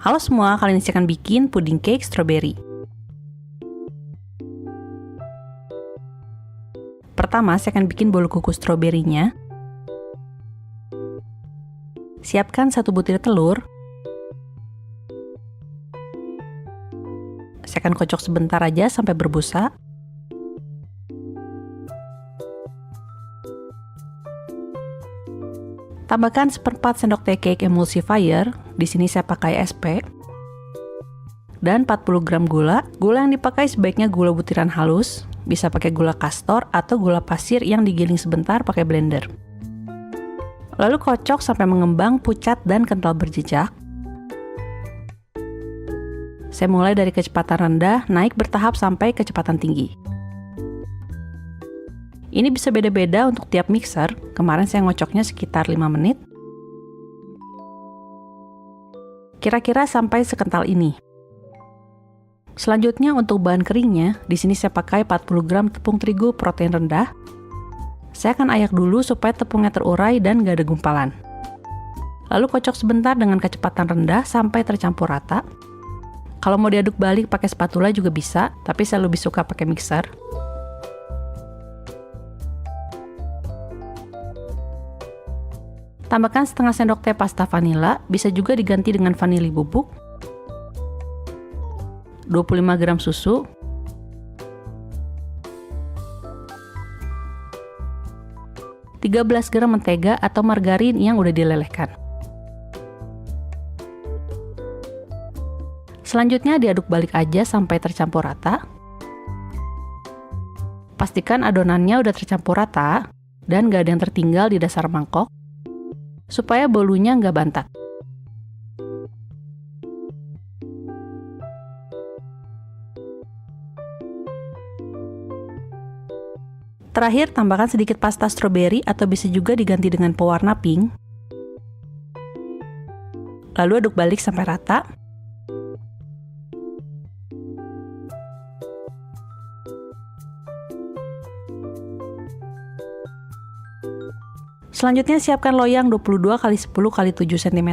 Halo semua, kali ini saya akan bikin puding cake strawberry. Pertama, saya akan bikin bolu kukus stroberinya. Siapkan 1 butir telur. Saya akan kocok sebentar aja sampai berbusa. Tambahkan 1/4 sendok teh cake emulsifier. Di sini saya pakai SP. Dan 40 gram gula. Gula yang dipakai sebaiknya gula butiran halus. Bisa pakai gula kastor atau gula pasir yang digiling sebentar pakai blender. Lalu kocok sampai mengembang, pucat, dan kental berjejak. Saya mulai dari kecepatan rendah, naik bertahap sampai kecepatan tinggi. Ini bisa beda-beda untuk tiap mixer. Kemarin saya ngocoknya sekitar 5 menit. Kira-kira sampai sekental ini. Selanjutnya untuk bahan keringnya, di sini saya pakai 40 gram tepung terigu protein rendah. Saya akan ayak dulu supaya tepungnya terurai dan gak ada gumpalan. Lalu kocok sebentar dengan kecepatan rendah sampai tercampur rata. Kalau mau diaduk balik pakai spatula juga bisa, tapi saya lebih suka pakai mixer. Tambahkan setengah sendok teh pasta vanila, bisa juga diganti dengan vanili bubuk. 25 gram susu. 13 gram mentega atau margarin yang udah dilelehkan. Selanjutnya diaduk balik aja sampai tercampur rata. Pastikan adonannya udah tercampur rata dan gak ada yang tertinggal di dasar mangkok, supaya bolunya nggak bantat. Terakhir, tambahkan sedikit pasta stroberi atau bisa juga diganti dengan pewarna pink. Lalu aduk balik sampai rata. Selanjutnya siapkan loyang 22 x 10 x 7 cm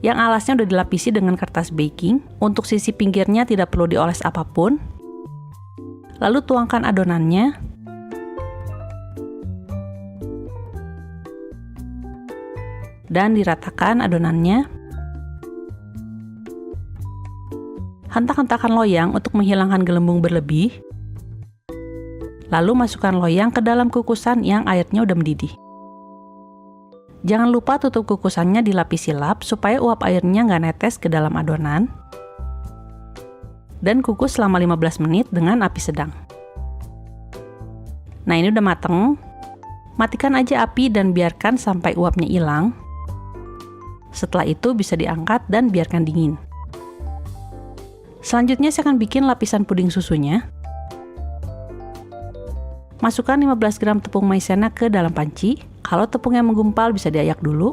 yang alasnya udah dilapisi dengan kertas baking. Untuk sisi pinggirnya tidak perlu dioles apapun. Lalu tuangkan adonannya. Dan diratakan adonannya. Hentak-hentakan loyang untuk menghilangkan gelembung berlebih. Lalu masukkan loyang ke dalam kukusan yang airnya udah mendidih. Jangan lupa tutup kukusannya dilapisi lap supaya uap airnya nggak netes ke dalam adonan. Dan kukus selama 15 menit dengan api sedang. Nah, ini udah mateng. Matikan aja api dan biarkan sampai uapnya hilang. Setelah itu bisa diangkat dan biarkan dingin. Selanjutnya saya akan bikin lapisan puding susunya. Masukkan 15 gram tepung maizena ke dalam panci. Kalau tepungnya menggumpal bisa diayak dulu.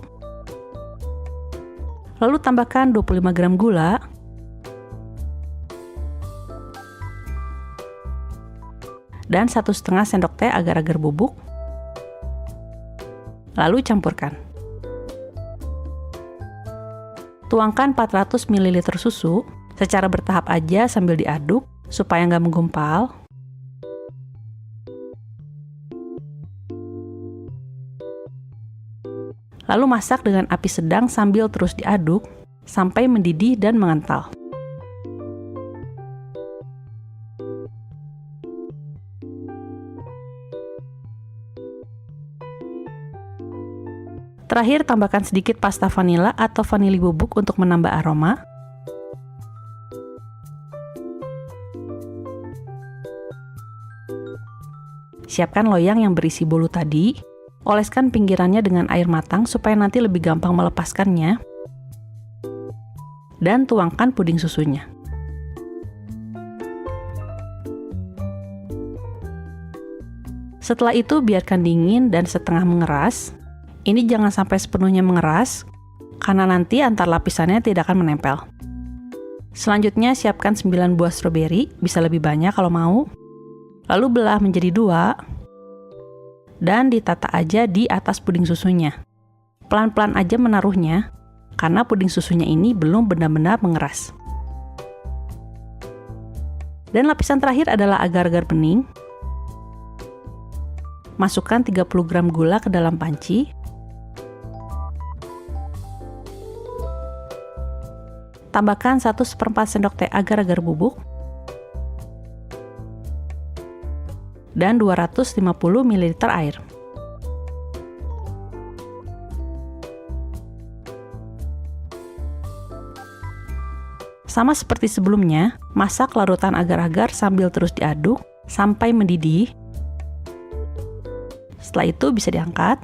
Lalu tambahkan 25 gram gula. Dan 1,5 sendok teh agar-agar bubuk. Lalu campurkan. Tuangkan 400 ml susu secara bertahap aja sambil diaduk supaya nggak menggumpal. Lalu masak dengan api sedang sambil terus diaduk sampai mendidih dan mengental. Terakhir, tambahkan sedikit pasta vanila atau vanili bubuk untuk menambah aroma. Siapkan loyang yang berisi bolu tadi. Oleskan pinggirannya dengan air matang supaya nanti lebih gampang melepaskannya. Dan tuangkan puding susunya. Setelah itu biarkan dingin dan setengah mengeras. Ini jangan sampai sepenuhnya mengeras, karena nanti antar lapisannya tidak akan menempel. Selanjutnya siapkan 9 buah stroberi, bisa lebih banyak kalau mau. Lalu belah menjadi 2. Dan ditata aja di atas puding susunya. Pelan-pelan aja menaruhnya, karena puding susunya ini belum benar-benar mengeras. Dan lapisan terakhir adalah agar-agar bening. Masukkan 30 gram gula ke dalam panci. Tambahkan 1/4 sendok teh agar-agar bubuk. Dan 250 ml air. Sama seperti sebelumnya, masak larutan agar-agar sambil terus diaduk sampai mendidih. Setelah itu bisa diangkat.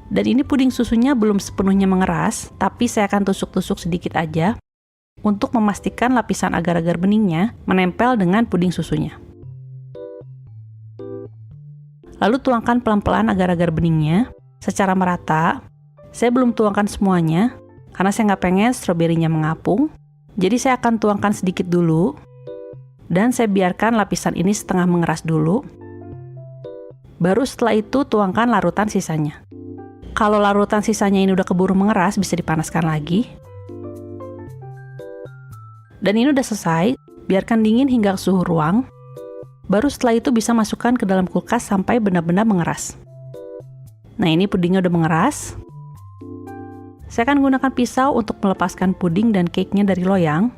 Dan ini puding susunya belum sepenuhnya mengeras, tapi saya akan tusuk-tusuk sedikit aja untuk memastikan lapisan agar-agar beningnya menempel dengan puding susunya. Lalu tuangkan pelan-pelan agar-agar beningnya secara merata. Saya belum tuangkan semuanya, karena saya nggak pengen stroberinya mengapung, jadi saya akan tuangkan sedikit dulu, dan saya biarkan lapisan ini setengah mengeras dulu. Baru setelah itu tuangkan larutan sisanya. Kalau larutan sisanya ini udah keburu mengeras, bisa dipanaskan lagi. Dan ini udah selesai, biarkan dingin hingga ke suhu ruang. Baru setelah itu bisa masukkan ke dalam kulkas sampai benar-benar mengeras. Nah, ini pudingnya udah mengeras. Saya akan gunakan pisau untuk melepaskan puding dan cake-nya dari loyang.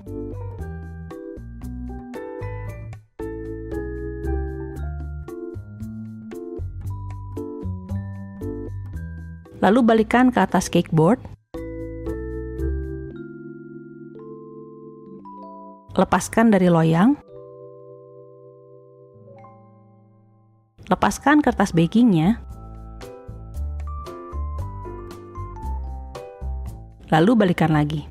Lalu balikkan ke atas cake board. Lepaskan dari loyang. Lepaskan kertas bakingnya. Lalu balikkan lagi.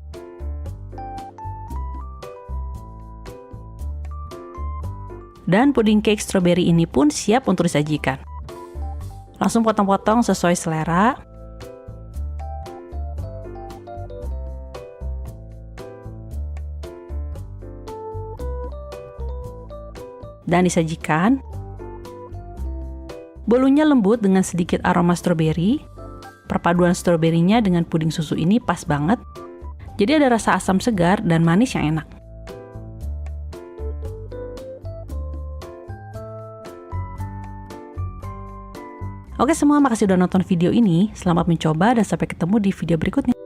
Dan puding cake strawberry ini pun siap untuk disajikan. Langsung potong-potong sesuai selera. Dan disajikan. Bolunya lembut dengan sedikit aroma stroberi. Perpaduan stroberinya dengan puding susu ini pas banget. Jadi ada rasa asam segar dan manis yang enak. Oke semua, makasih udah nonton video ini. Selamat mencoba dan sampai ketemu di video berikutnya.